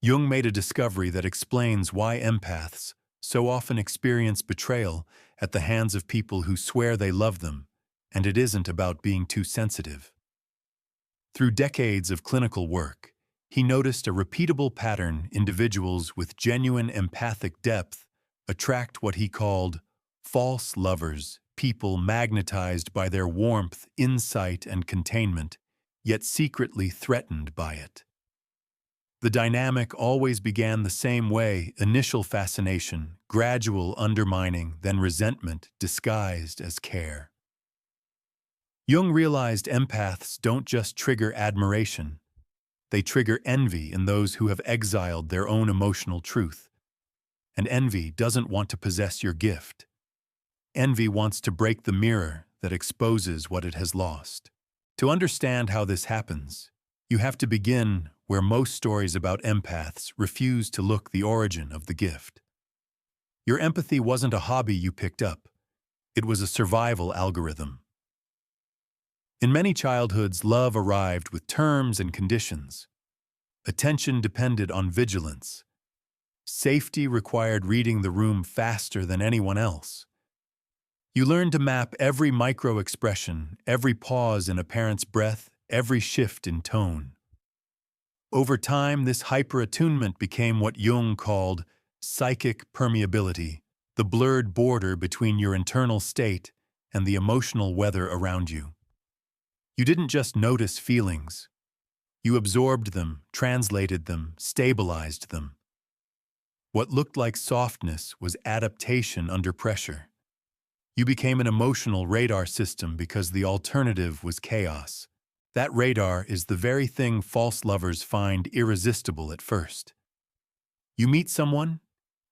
Jung made a discovery that explains why empaths so often experience betrayal at the hands of people who swear they love them, and it isn't about being too sensitive. Through decades of clinical work, he noticed a repeatable pattern: individuals with genuine empathic depth attract what he called false lovers, people magnetized by their warmth, insight, and containment, yet secretly threatened by it. The dynamic always began the same way: initial fascination, gradual undermining, then resentment disguised as care. Jung realized empaths don't just trigger admiration, they trigger envy in those who have exiled their own emotional truth. And envy doesn't want to possess your gift. Envy wants to break the mirror that exposes what it has lost. To understand how this happens, you have to begin where most stories about empaths refuse to look: the origin of the gift. Your empathy wasn't a hobby you picked up. It was a survival algorithm. In many childhoods, love arrived with terms and conditions. Attention depended on vigilance. Safety required reading the room faster than anyone else. You learned to map every micro-expression, every pause in a parent's breath, every shift in tone. Over time, this hyper-attunement became what Jung called psychic permeability, the blurred border between your internal state and the emotional weather around you. You didn't just notice feelings. You absorbed them, translated them, stabilized them. What looked like softness was adaptation under pressure. You became an emotional radar system because the alternative was chaos. That radar is the very thing false lovers find irresistible at first. You meet someone,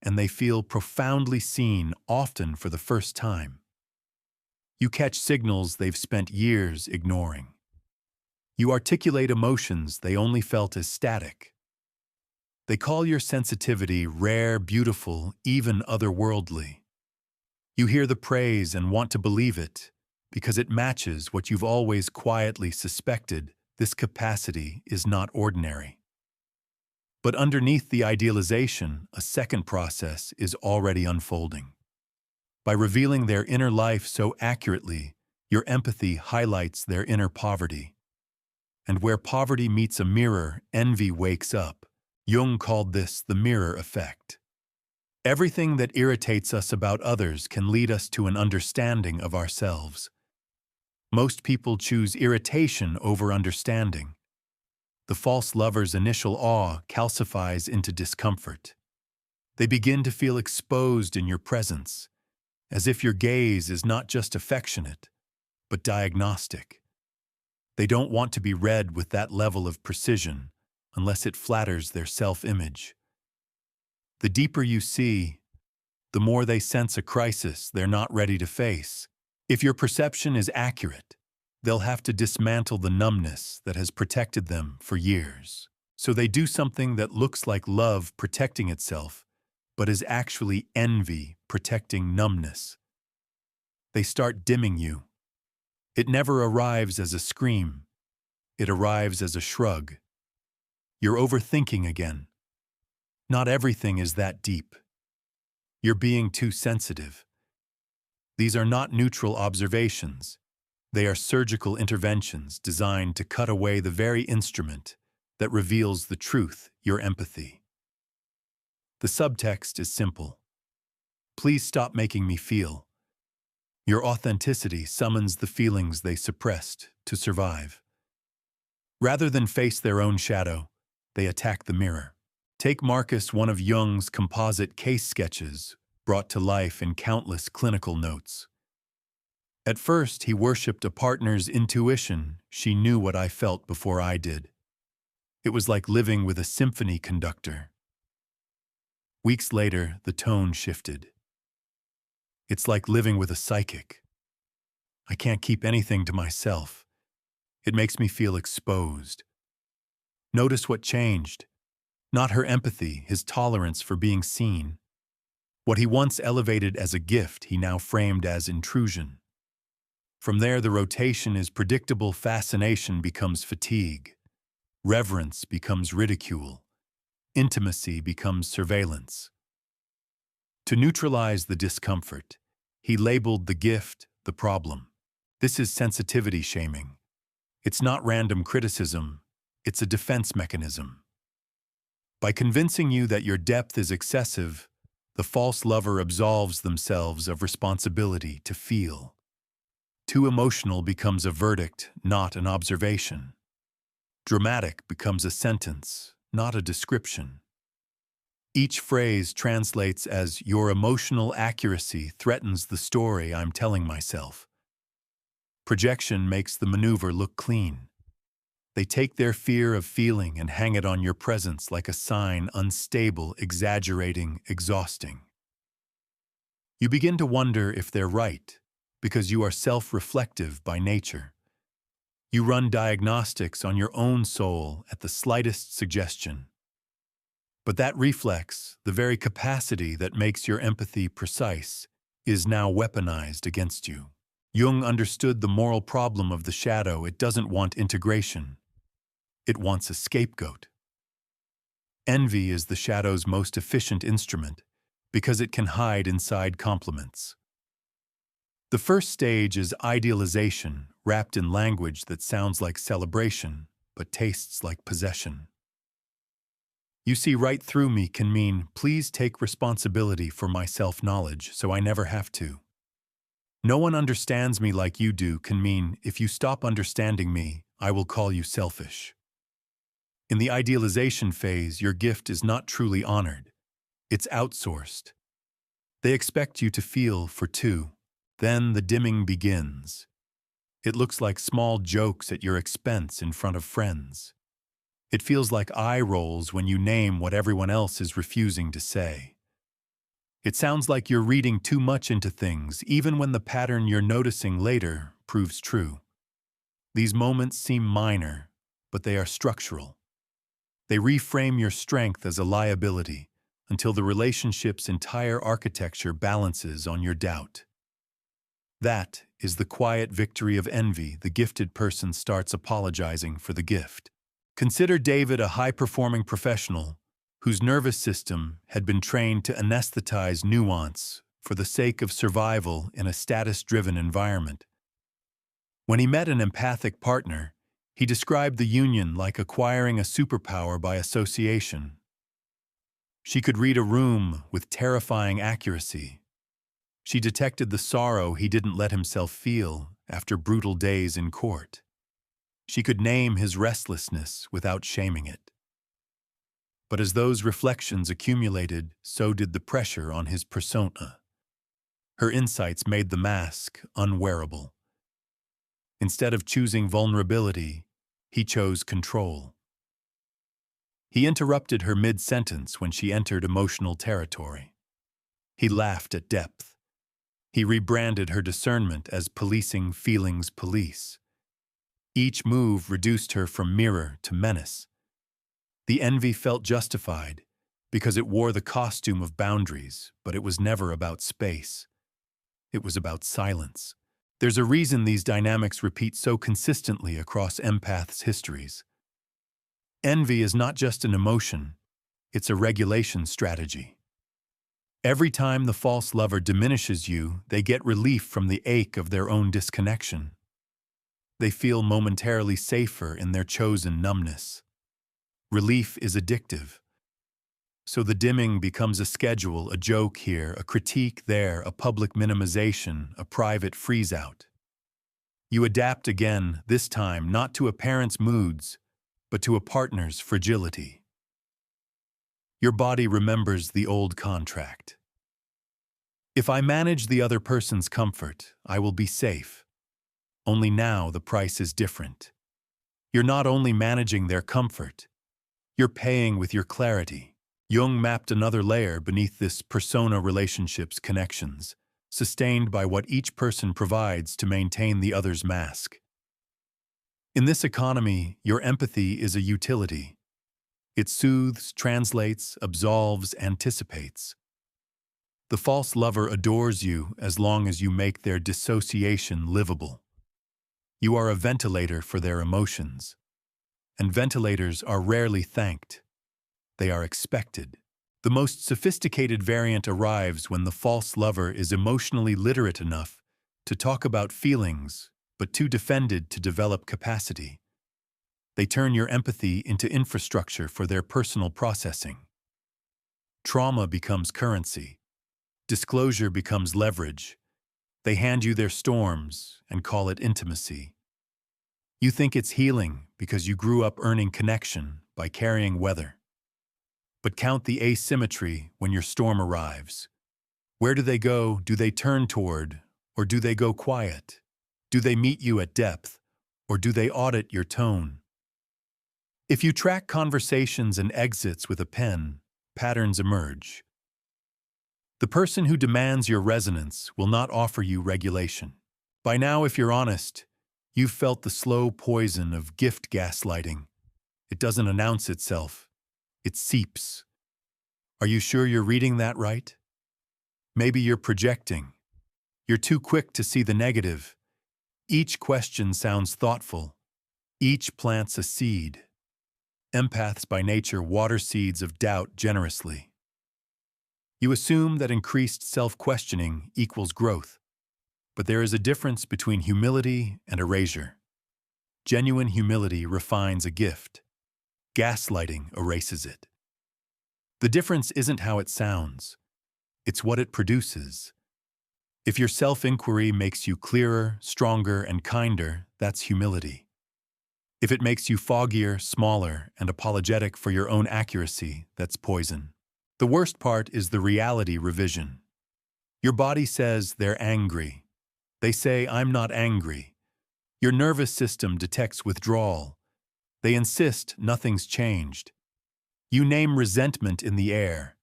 and they feel profoundly seen, often for the first time. You catch signals they've spent years ignoring. You articulate emotions they only felt as static. They call your sensitivity rare, beautiful, even otherworldly. You hear the praise and want to believe it, because it matches what you've always quietly suspected: this capacity is not ordinary. But underneath the idealization, a second process is already unfolding. By revealing their inner life so accurately, your empathy highlights their inner poverty. And where poverty meets a mirror, envy wakes up. Jung called this the mirror effect. Everything that irritates us about others can lead us to an understanding of ourselves. Most people choose irritation over understanding. The false lover's initial awe calcifies into discomfort. They begin to feel exposed in your presence, as if your gaze is not just affectionate, but diagnostic. They don't want to be read with that level of precision unless it flatters their self-image. The deeper you see, the more they sense a crisis they're not ready to face. If your perception is accurate, they'll have to dismantle the numbness that has protected them for years. So they do something that looks like love protecting itself, but is actually envy protecting numbness. They start dimming you. It never arrives as a scream. It arrives as a shrug. You're overthinking again. Not everything is that deep. You're being too sensitive. These are not neutral observations. They are surgical interventions designed to cut away the very instrument that reveals the truth: your empathy. The subtext is simple. Please stop making me feel. Your authenticity summons the feelings they suppressed to survive. Rather than face their own shadow, they attack the mirror. Take Marcus, one of Jung's composite case sketches, brought to life in countless clinical notes. At first, he worshipped a partner's intuition. She knew what I felt before I did. It was like living with a symphony conductor. Weeks later, the tone shifted. It's like living with a psychic. I can't keep anything to myself. It makes me feel exposed. Notice what changed. Not her empathy, his tolerance for being seen. What he once elevated as a gift, he now framed as intrusion. From there, the rotation is predictable. Fascination becomes fatigue. Reverence becomes ridicule. Intimacy becomes surveillance. To neutralize the discomfort, he labeled the gift the problem. This is sensitivity shaming. It's not random criticism, it's a defense mechanism. By convincing you that your depth is excessive, the false lover absolves themselves of responsibility to feel. Too emotional becomes a verdict, not an observation. Dramatic becomes a sentence, not a description. Each phrase translates as your emotional accuracy threatens the story I'm telling myself. Projection makes the maneuver look clean. They take their fear of feeling and hang it on your presence like a sign, unstable, exaggerating, exhausting. You begin to wonder if they're right, because you are self-reflective by nature. You run diagnostics on your own soul at the slightest suggestion. But that reflex, the very capacity that makes your empathy precise, is now weaponized against you. Jung understood the moral problem of the shadow. It doesn't want integration. It wants a scapegoat. Envy is the shadow's most efficient instrument because it can hide inside compliments. The first stage is idealization, wrapped in language that sounds like celebration, but tastes like possession. You see right through me can mean, please take responsibility for my self-knowledge so I never have to. No one understands me like you do can mean, if you stop understanding me, I will call you selfish. In the idealization phase, your gift is not truly honored. It's outsourced. They expect you to feel for two. Then the dimming begins. It looks like small jokes at your expense in front of friends. It feels like eye rolls when you name what everyone else is refusing to say. It sounds like you're reading too much into things, even when the pattern you're noticing later proves true. These moments seem minor, but they are structural. They reframe your strength as a liability until the relationship's entire architecture balances on your doubt. That is the quiet victory of envy. The gifted person starts apologizing for the gift. Consider David a high-performing professional whose nervous system had been trained to anesthetize nuance for the sake of survival in a status-driven environment. When he met an empathic partner, he described the union like acquiring a superpower by association. She could read a room with terrifying accuracy. She detected the sorrow he didn't let himself feel after brutal days in court. She could name his restlessness without shaming it. But as those reflections accumulated, so did the pressure on his persona. Her insights made the mask unwearable. Instead of choosing vulnerability, he chose control. He interrupted her mid-sentence when she entered emotional territory. He laughed at depth. He rebranded her discernment as policing feelings police. Each move reduced her from mirror to menace. The envy felt justified because it wore the costume of boundaries, but it was never about space. It was about silence. There's a reason these dynamics repeat so consistently across empaths' histories. Envy is not just an emotion, it's a regulation strategy. Every time the false lover diminishes you, they get relief from the ache of their own disconnection. They feel momentarily safer in their chosen numbness. Relief is addictive. So the dimming becomes a schedule, a joke here, a critique there, a public minimization, a private freeze-out. You adapt again, this time not to a parent's moods, but to a partner's fragility. Your body remembers the old contract. If I manage the other person's comfort, I will be safe. Only now the price is different. You're not only managing their comfort, you're paying with your clarity. Jung mapped another layer beneath this persona relationship's connections, sustained by what each person provides to maintain the other's mask. In this economy, your empathy is a utility. It soothes, translates, absolves, anticipates. The false lover adores you as long as you make their dissociation livable. You are a ventilator for their emotions, and ventilators are rarely thanked. They are expected. The most sophisticated variant arrives when the false lover is emotionally literate enough to talk about feelings, but too defended to develop capacity. They turn your empathy into infrastructure for their personal processing. Trauma becomes currency. Disclosure becomes leverage. They hand you their storms and call it intimacy. You think it's healing because you grew up earning connection by carrying weather. But count the asymmetry when your storm arrives. Where do they go? Do they turn toward, or do they go quiet? Do they meet you at depth, or do they audit your tone? If you track conversations and exits with a pen, patterns emerge. The person who demands your resonance will not offer you regulation. By now, if you're honest, you've felt the slow poison of gift-gaslighting. It doesn't announce itself. It seeps. Are you sure you're reading that right? Maybe you're projecting. You're too quick to see the negative. Each question sounds thoughtful. Each plants a seed. Empaths by nature water seeds of doubt generously. You assume that increased self-questioning equals growth. But there is a difference between humility and erasure. Genuine humility refines a gift. Gaslighting erases it. The difference isn't how it sounds. It's what it produces. If your self-inquiry makes you clearer, stronger, and kinder, that's humility. If it makes you foggier, smaller, and apologetic for your own accuracy, that's poison. The worst part is the reality revision. Your body says they're angry. They say, I'm not angry. Your nervous system detects withdrawal. They insist nothing's changed. You name resentment in the air.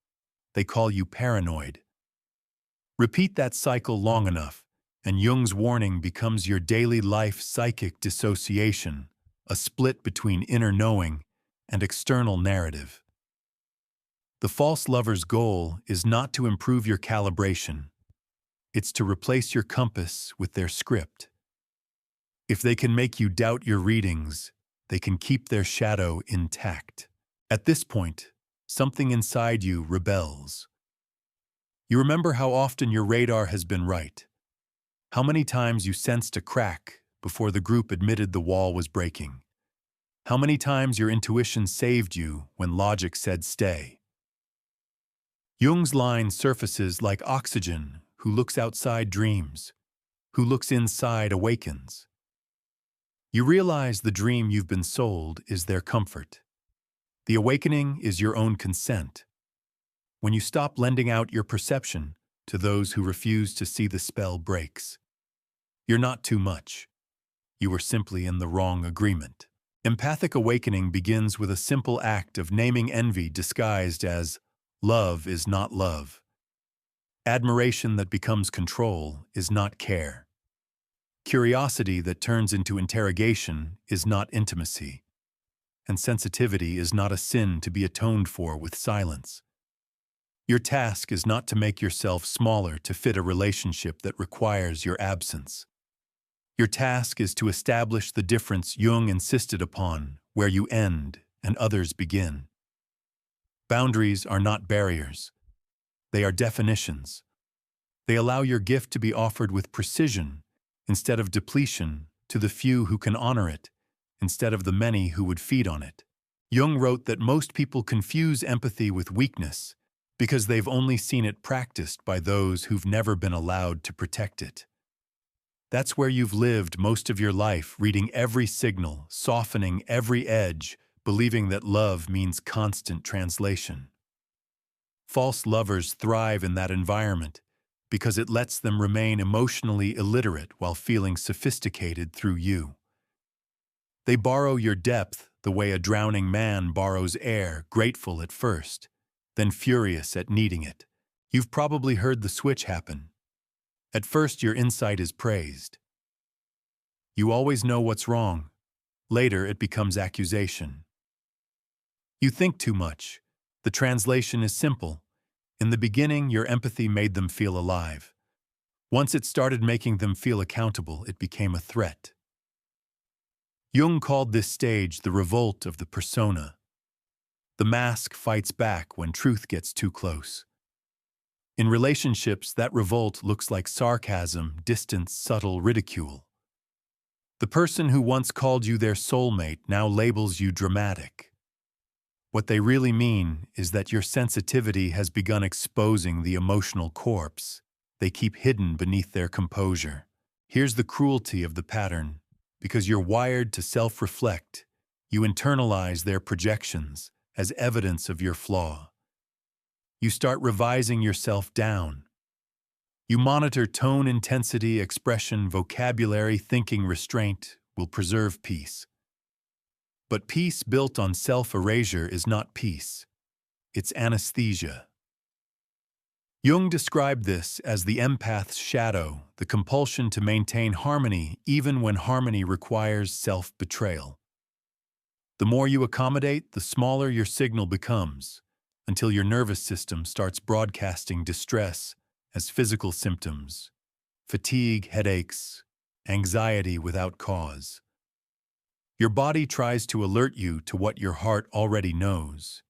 They call you paranoid. Repeat that cycle long enough, and Jung's warning becomes your daily life psychic dissociation, a split between inner knowing and external narrative. The false lover's goal is not to improve your calibration. It's to replace your compass with their script. If they can make you doubt your readings, they can keep their shadow intact. At this point, something inside you rebels. You remember how often your radar has been right, how many times you sensed a crack before the group admitted the wall was breaking, how many times your intuition saved you when logic said stay. Jung's line surfaces like oxygen who looks outside dreams, who looks inside awakens. You realize the dream you've been sold is their comfort. The awakening is your own consent. When you stop lending out your perception to those who refuse to see the spell breaks. You're not too much. You were simply in the wrong agreement. Empathic awakening begins with a simple act of naming envy disguised as love is not love. Admiration that becomes control is not care. Curiosity that turns into interrogation is not intimacy. And sensitivity is not a sin to be atoned for with silence. Your task is not to make yourself smaller to fit a relationship that requires your absence. Your task is to establish the difference Jung insisted upon, where you end and others begin. Boundaries are not barriers. They are definitions. They allow your gift to be offered with precision instead of depletion to the few who can honor it, instead of the many who would feed on it. Jung wrote that most people confuse empathy with weakness because they've only seen it practiced by those who've never been allowed to protect it. That's where you've lived most of your life, reading every signal, softening every edge, believing that love means constant translation. False lovers thrive in that environment because it lets them remain emotionally illiterate while feeling sophisticated through you. They borrow your depth the way a drowning man borrows air, grateful at first, then furious at needing it. You've probably heard the switch happen. At first, your insight is praised. You always know what's wrong. Later, it becomes accusation. You think too much. The translation is simple. In the beginning, your empathy made them feel alive. Once it started making them feel accountable, it became a threat. Jung called this stage the revolt of the persona. The mask fights back when truth gets too close. In relationships, that revolt looks like sarcasm, distance, subtle ridicule. The person who once called you their soulmate now labels you dramatic. What they really mean is that your sensitivity has begun exposing the emotional corpse they keep hidden beneath their composure. Here's the cruelty of the pattern. Because you're wired to self-reflect, you internalize their projections as evidence of your flaw. You start revising yourself down. You monitor tone, intensity, expression, vocabulary, thinking restraint will preserve peace. But peace built on self-erasure is not peace. It's anesthesia. Jung described this as the empath's shadow, the compulsion to maintain harmony even when harmony requires self-betrayal. The more you accommodate, the smaller your signal becomes, until your nervous system starts broadcasting distress as physical symptoms: fatigue, headaches, anxiety without cause. Your body tries to alert you to what your heart already knows.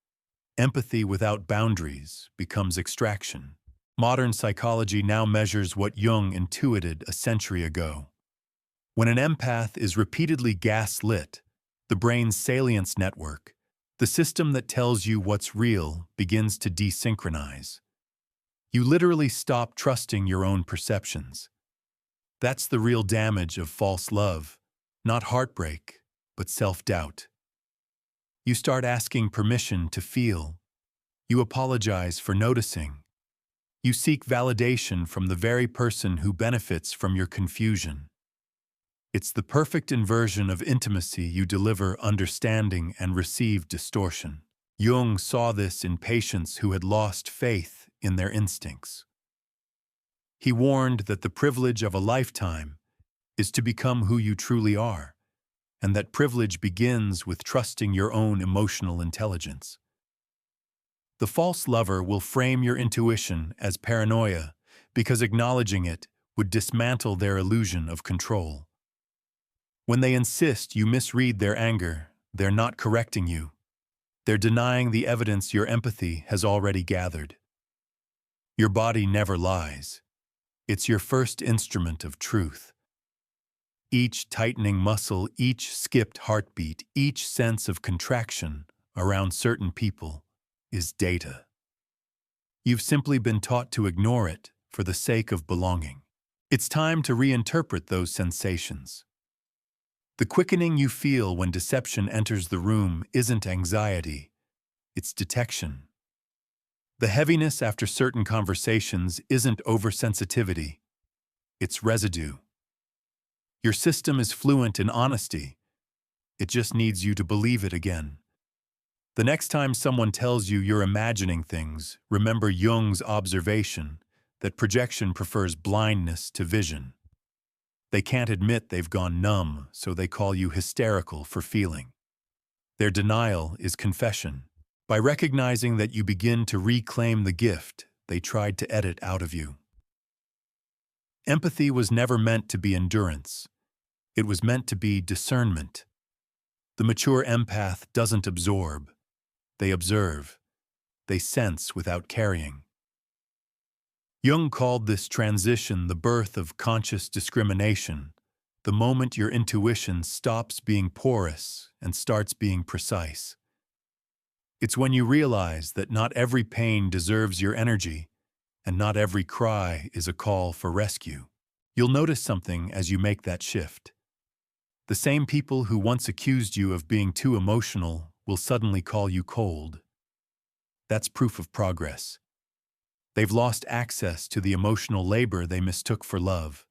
Empathy without boundaries becomes extraction. Modern psychology now measures what Jung intuited a century ago. When an empath is repeatedly gaslit, the brain's salience network, the system that tells you what's real, begins to desynchronize. You literally stop trusting your own perceptions. That's the real damage of false love, not heartbreak, but self-doubt. You start asking permission to feel. You apologize for noticing. You seek validation from the very person who benefits from your confusion. It's the perfect inversion of intimacy. You deliver understanding and receive distortion. Jung saw this in patients who had lost faith in their instincts. He warned that the privilege of a lifetime is to become who you truly are, and that privilege begins with trusting your own emotional intelligence. The false lover will frame your intuition as paranoia because acknowledging it would dismantle their illusion of control. When they insist you misread their anger, they're not correcting you. They're denying the evidence your empathy has already gathered. Your body never lies. It's your first instrument of truth. Each tightening muscle, each skipped heartbeat, each sense of contraction around certain people is data. You've simply been taught to ignore it for the sake of belonging. It's time to reinterpret those sensations. The quickening you feel when deception enters the room isn't anxiety, it's detection. The heaviness after certain conversations isn't oversensitivity, it's residue. Your system is fluent in honesty. It just needs you to believe it again. The next time someone tells you you're imagining things, remember Jung's observation that projection prefers blindness to vision. They can't admit they've gone numb, so they call you hysterical for feeling. Their denial is confession. By recognizing that you begin to reclaim the gift they tried to edit out of you. Empathy was never meant to be endurance. It was meant to be discernment. The mature empath doesn't absorb. They observe. They sense without carrying. Jung called this transition the birth of conscious discrimination, the moment your intuition stops being porous and starts being precise. It's when you realize that not every pain deserves your energy, and not every cry is a call for rescue. You'll notice something as you make that shift. The same people who once accused you of being too emotional will suddenly call you cold. That's proof of progress. They've lost access to the emotional labor they mistook for love.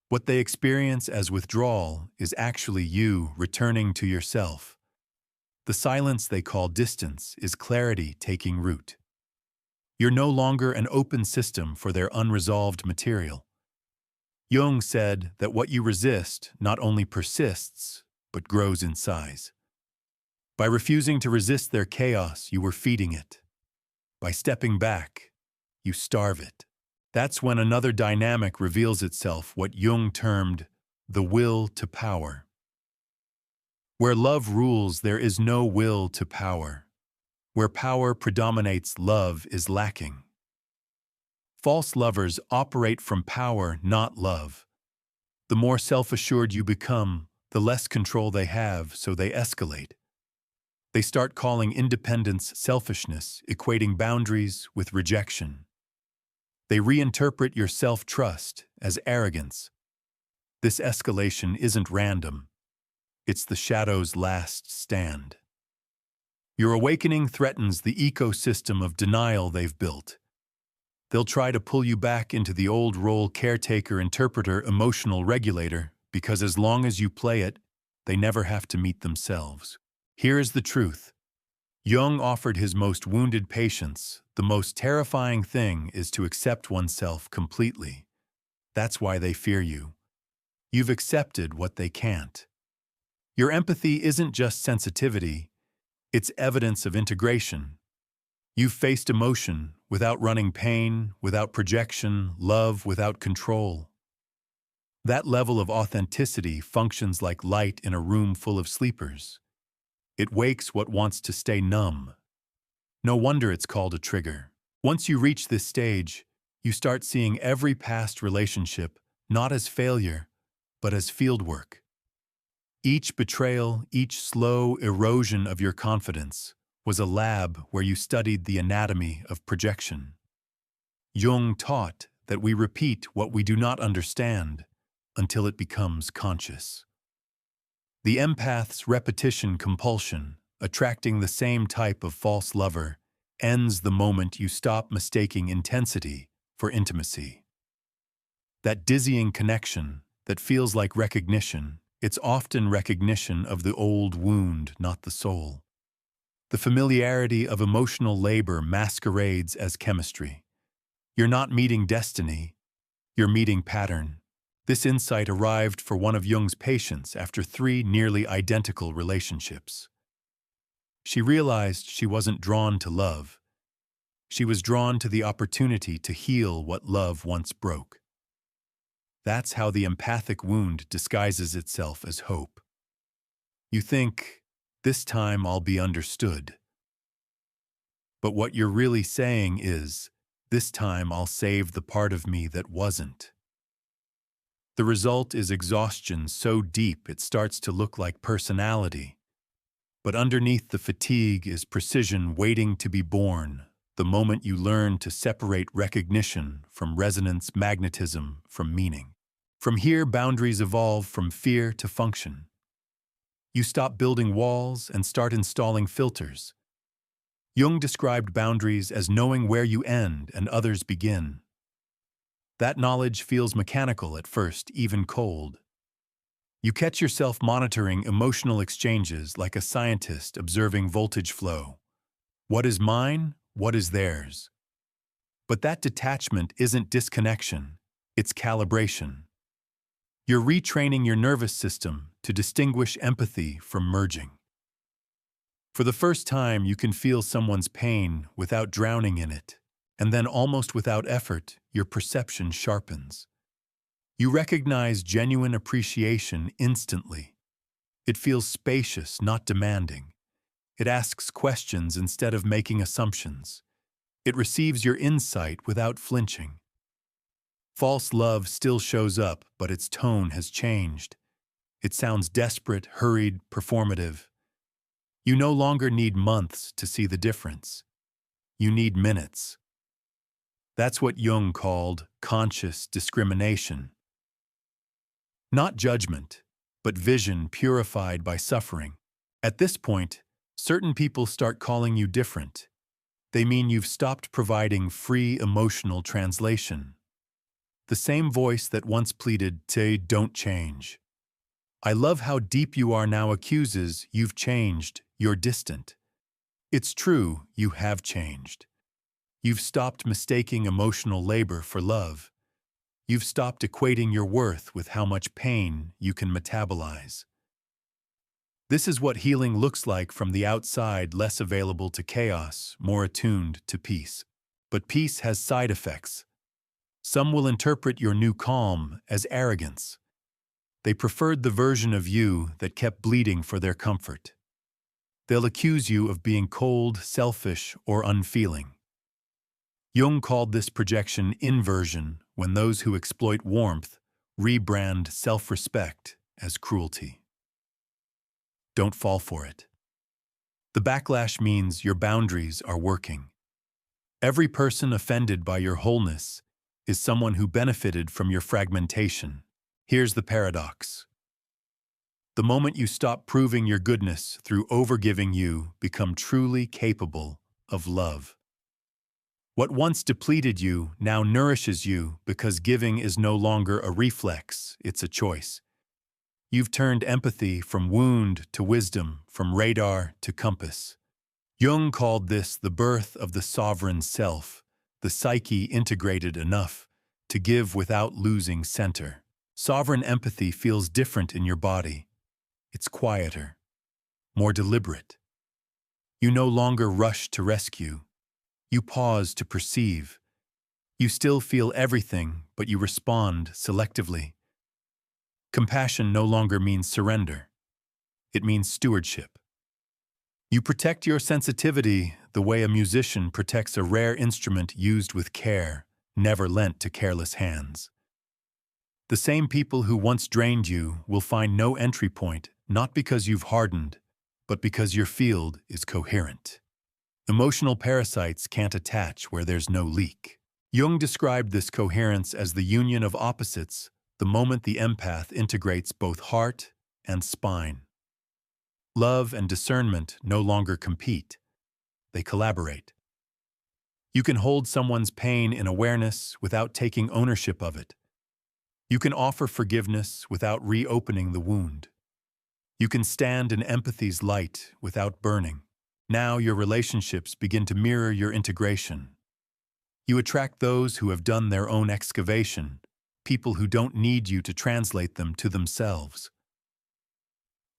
What they experience as withdrawal is actually you returning to yourself. The silence they call distance is clarity taking root. You're no longer an open system for their unresolved material. Jung said that what you resist not only persists, but grows in size. By refusing to resist their chaos, you were feeding it. By stepping back, you starve it. That's when another dynamic reveals itself, what Jung termed the will to power. Where love rules, there is no will to power. Where power predominates, love is lacking. False lovers operate from power, not love. The more self-assured you become, the less control they have, so they escalate. They start calling independence selfishness, equating boundaries with rejection. They reinterpret your self-trust as arrogance. This escalation isn't random. It's the shadow's last stand. Your awakening threatens the ecosystem of denial they've built. They'll try to pull you back into the old role caretaker, interpreter, emotional regulator, because as long as you play it, they never have to meet themselves. Here is the truth. Jung offered his most wounded patients, the most terrifying thing is to accept oneself completely. That's why they fear you. You've accepted what they can't. Your empathy isn't just sensitivity, it's evidence of integration. You've faced emotion without running pain, without projection, love without control. That level of authenticity functions like light in a room full of sleepers. It wakes what wants to stay numb. No wonder it's called a trigger. Once you reach this stage, you start seeing every past relationship not as failure, but as fieldwork. Each betrayal, each slow erosion of your confidence was a lab where you studied the anatomy of projection. Jung taught that we repeat what we do not understand until it becomes conscious. The empath's repetition compulsion, attracting the same type of false lover, ends the moment you stop mistaking intensity for intimacy. That dizzying connection that feels like recognition, it's often recognition of the old wound, not the soul. The familiarity of emotional labor masquerades as chemistry. You're not meeting destiny, you're meeting pattern. This insight arrived for one of Jung's patients after 3 nearly identical relationships. She realized she wasn't drawn to love. She was drawn to the opportunity to heal what love once broke. That's how the empathic wound disguises itself as hope. You think, this time I'll be understood. But what you're really saying is, this time I'll save the part of me that wasn't. The result is exhaustion so deep it starts to look like personality. But underneath the fatigue is precision waiting to be born, the moment you learn to separate recognition from resonance, magnetism from meaning. From here, boundaries evolve from fear to function. You stop building walls and start installing filters. Jung described boundaries as knowing where you end and others begin. That knowledge feels mechanical at first, even cold. You catch yourself monitoring emotional exchanges like a scientist observing voltage flow. What is mine? What is theirs? But that detachment isn't disconnection, it's calibration. You're retraining your nervous system to distinguish empathy from merging. For the first time, you can feel someone's pain without drowning in it, and then almost without effort, your perception sharpens. You recognize genuine appreciation instantly. It feels spacious, not demanding. It asks questions instead of making assumptions. It receives your insight without flinching. False love still shows up, but its tone has changed. It sounds desperate, hurried, performative. You no longer need months to see the difference. You need minutes. That's what Jung called conscious discrimination. Not judgment, but vision purified by suffering. At this point, certain people start calling you different. They mean you've stopped providing free emotional translation. The same voice that once pleaded, "Say, don't change. I love how deep you are," now accuses, "You've changed, you're distant." It's true, you have changed. You've stopped mistaking emotional labor for love. You've stopped equating your worth with how much pain you can metabolize. This is what healing looks like from the outside, less available to chaos, more attuned to peace. But peace has side effects. Some will interpret your new calm as arrogance. They preferred the version of you that kept bleeding for their comfort. They'll accuse you of being cold, selfish, or unfeeling. Jung called this projection inversion when those who exploit warmth rebrand self-respect as cruelty. Don't fall for it. The backlash means your boundaries are working. Every person offended by your wholeness is someone who benefited from your fragmentation. Here's the paradox. The moment you stop proving your goodness through overgiving, you become truly capable of love. What once depleted you now nourishes you because giving is no longer a reflex, it's a choice. You've turned empathy from wound to wisdom, from radar to compass. Jung called this the birth of the sovereign self, the psyche integrated enough to give without losing center. Sovereign empathy feels different in your body. It's quieter, more deliberate. You no longer rush to rescue. You pause to perceive. You still feel everything, but you respond selectively. Compassion no longer means surrender. It means stewardship. You protect your sensitivity the way a musician protects a rare instrument used with care, never lent to careless hands. The same people who once drained you will find no entry point, not because you've hardened, but because your field is coherent. Emotional parasites can't attach where there's no leak. Jung described this coherence as the union of opposites, the moment the empath integrates both heart and spine. Love and discernment no longer compete. They collaborate. You can hold someone's pain in awareness without taking ownership of it. You can offer forgiveness without reopening the wound. You can stand in empathy's light without burning. Now your relationships begin to mirror your integration. You attract those who have done their own excavation, people who don't need you to translate them to themselves.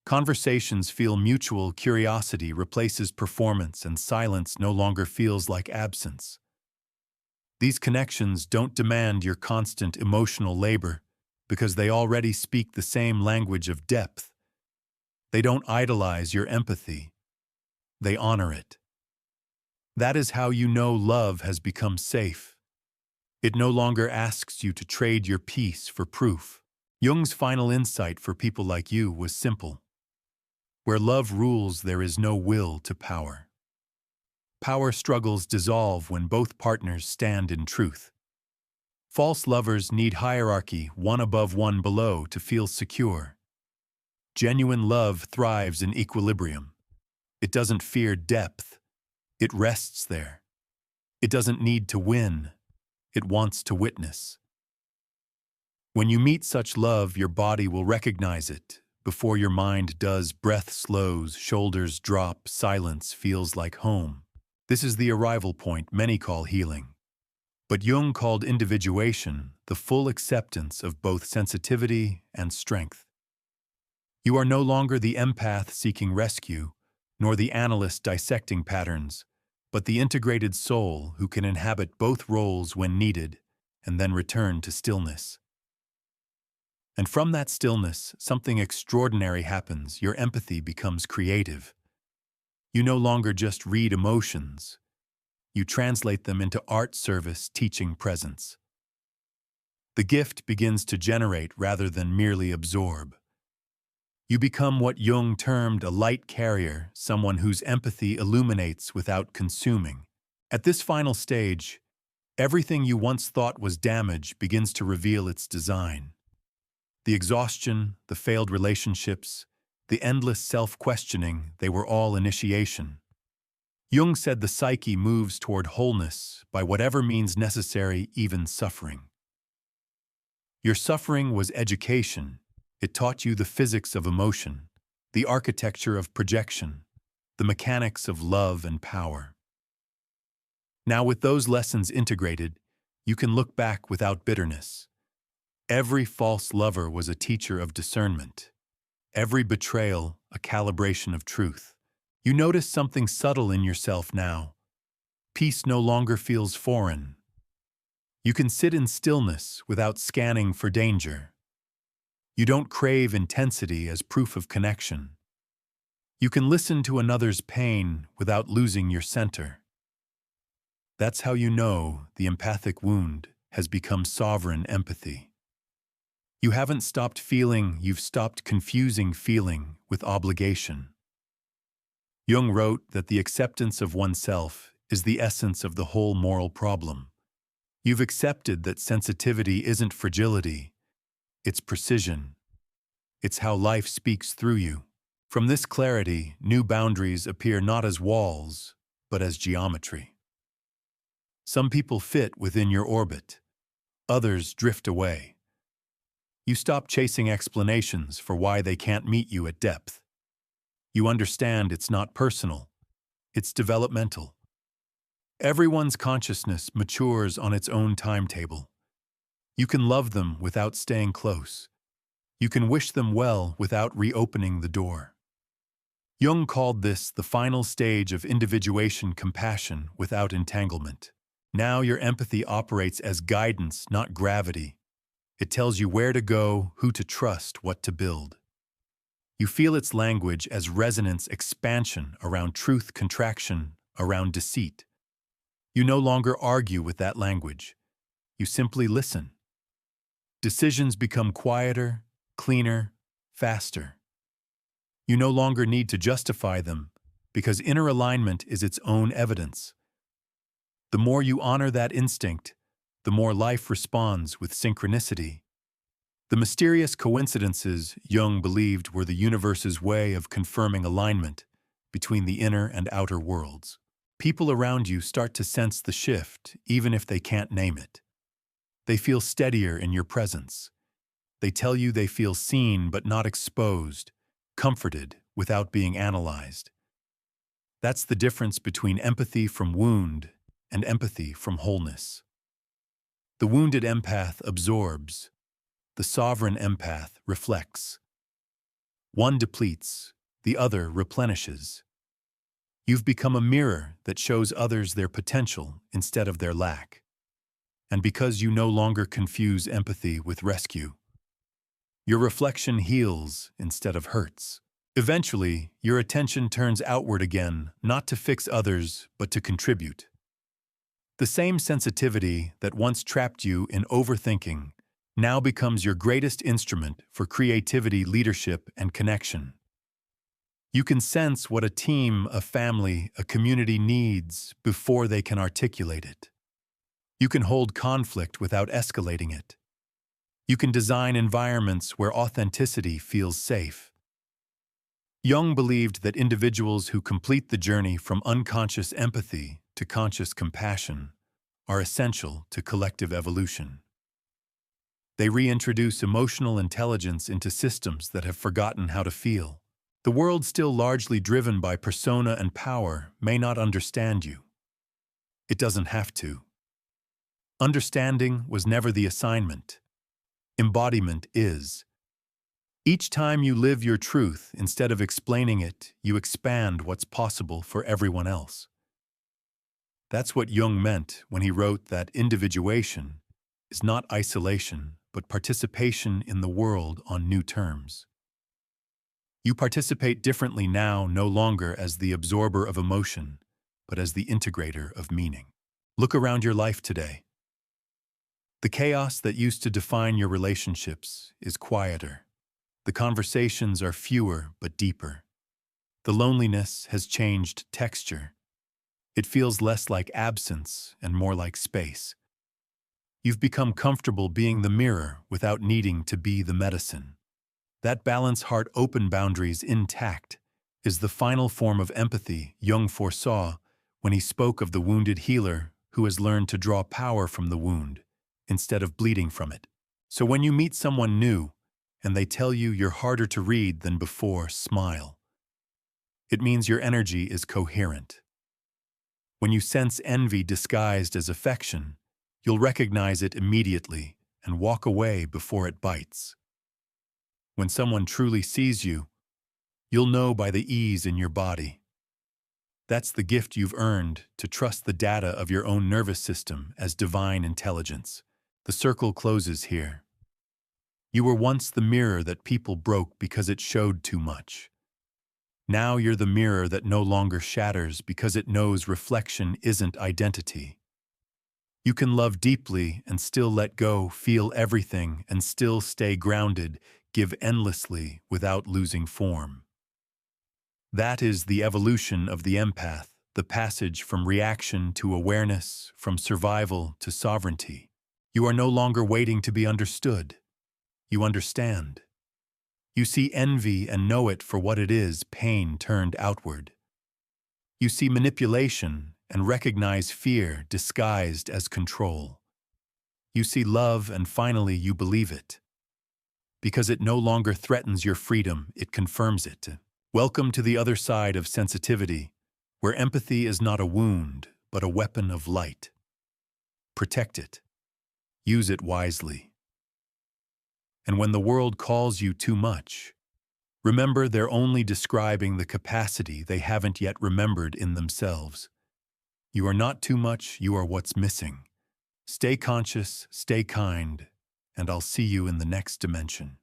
Conversations feel mutual, curiosity replaces performance, and silence no longer feels like absence. These connections don't demand your constant emotional labor because they already speak the same language of depth. They don't idolize your empathy. They honor it. That is how you know love has become safe. It no longer asks you to trade your peace for proof. Jung's final insight for people like you was simple. Where love rules, there is no will to power. Power struggles dissolve when both partners stand in truth. False lovers need hierarchy, one above, one below, to feel secure. Genuine love thrives in equilibrium. It doesn't fear depth. It rests there. It doesn't need to win. It wants to witness. When you meet such love, your body will recognize it. Before your mind does, breath slows, shoulders drop, silence feels like home. This is the arrival point many call healing. But Jung called individuation the full acceptance of both sensitivity and strength. You are no longer the empath seeking rescue, nor the analyst dissecting patterns, but the integrated soul who can inhabit both roles when needed and then return to stillness. And from that stillness, something extraordinary happens. Your empathy becomes creative. You no longer just read emotions. You translate them into art service, teaching presence. The gift begins to generate rather than merely absorb. You become what Jung termed a light carrier, someone whose empathy illuminates without consuming. At this final stage, everything you once thought was damage begins to reveal its design. The exhaustion, the failed relationships, the endless self-questioning, they were all initiation. Jung said the psyche moves toward wholeness by whatever means necessary, even suffering. Your suffering was education. It taught you the physics of emotion, the architecture of projection, the mechanics of love and power. Now, with those lessons integrated, you can look back without bitterness. Every false lover was a teacher of discernment. Every betrayal, a calibration of truth. You notice something subtle in yourself now. Peace no longer feels foreign. You can sit in stillness without scanning for danger. You don't crave intensity as proof of connection. You can listen to another's pain without losing your center. That's how you know the empathic wound has become sovereign empathy. You haven't stopped feeling, you've stopped confusing feeling with obligation. Jung wrote that the acceptance of oneself is the essence of the whole moral problem. You've accepted that sensitivity isn't fragility, it's precision. It's how life speaks through you. From this clarity, new boundaries appear not as walls, but as geometry. Some people fit within your orbit, others drift away. You stop chasing explanations for why they can't meet you at depth. You understand it's not personal, it's developmental. Everyone's consciousness matures on its own timetable. You can love them without staying close. You can wish them well without reopening the door. Jung called this the final stage of individuation compassion without entanglement. Now your empathy operates as guidance, not gravity. It tells you where to go, who to trust, what to build. You feel its language as resonance expansion around truth contraction, around deceit. You no longer argue with that language. You simply listen. Decisions become quieter, cleaner, faster. You no longer need to justify them because inner alignment is its own evidence. The more you honor that instinct, the more life responds with synchronicity. The mysterious coincidences Jung believed were the universe's way of confirming alignment between the inner and outer worlds. People around you start to sense the shift, even if they can't name it. They feel steadier in your presence. They tell you they feel seen but not exposed, comforted without being analyzed. That's the difference between empathy from wound and empathy from wholeness. The wounded empath absorbs. The sovereign empath reflects. One depletes, the other replenishes. You've become a mirror that shows others their potential instead of their lack. And because you no longer confuse empathy with rescue, your reflection heals instead of hurts. Eventually, your attention turns outward again, not to fix others, but to contribute. The same sensitivity that once trapped you in overthinking now becomes your greatest instrument for creativity, leadership, and connection. You can sense what a team, a family, a community needs before they can articulate it. You can hold conflict without escalating it. You can design environments where authenticity feels safe. Jung believed that individuals who complete the journey from unconscious empathy to conscious compassion are essential to collective evolution. They reintroduce emotional intelligence into systems that have forgotten how to feel. The world, still largely driven by persona and power, may not understand you. It doesn't have to. Understanding was never the assignment. Embodiment is. Each time you live your truth, instead of explaining it, you expand what's possible for everyone else. That's what Jung meant when he wrote that individuation is not isolation, but participation in the world on new terms. You participate differently now, no longer as the absorber of emotion, but as the integrator of meaning. Look around your life today. The chaos that used to define your relationships is quieter. The conversations are fewer but deeper. The loneliness has changed texture. It feels less like absence and more like space. You've become comfortable being the mirror without needing to be the medicine. That balance, heart open, boundaries intact, is the final form of empathy Jung foresaw when he spoke of the wounded healer who has learned to draw power from the wound instead of bleeding from it. So when you meet someone new and they tell you you're harder to read than before, smile. It means your energy is coherent. When you sense envy disguised as affection, you'll recognize it immediately and walk away before it bites. When someone truly sees you, you'll know by the ease in your body. That's the gift you've earned, to trust the data of your own nervous system as divine intelligence. The circle closes here. You were once the mirror that people broke because it showed too much. Now you're the mirror that no longer shatters because it knows reflection isn't identity. You can love deeply and still let go, feel everything and still stay grounded, give endlessly without losing form. That is the evolution of the empath, the passage from reaction to awareness, from survival to sovereignty. You are no longer waiting to be understood. You understand. You see envy and know it for what it is, pain turned outward. You see manipulation and recognize fear disguised as control. You see love and finally you believe it. Because it no longer threatens your freedom, it confirms it. Welcome to the other side of sensitivity, where empathy is not a wound, but a weapon of light. Protect it. Use it wisely. And when the world calls you too much, remember they're only describing the capacity they haven't yet remembered in themselves. You are not too much, you are what's missing. Stay conscious, stay kind, and I'll see you in the next dimension.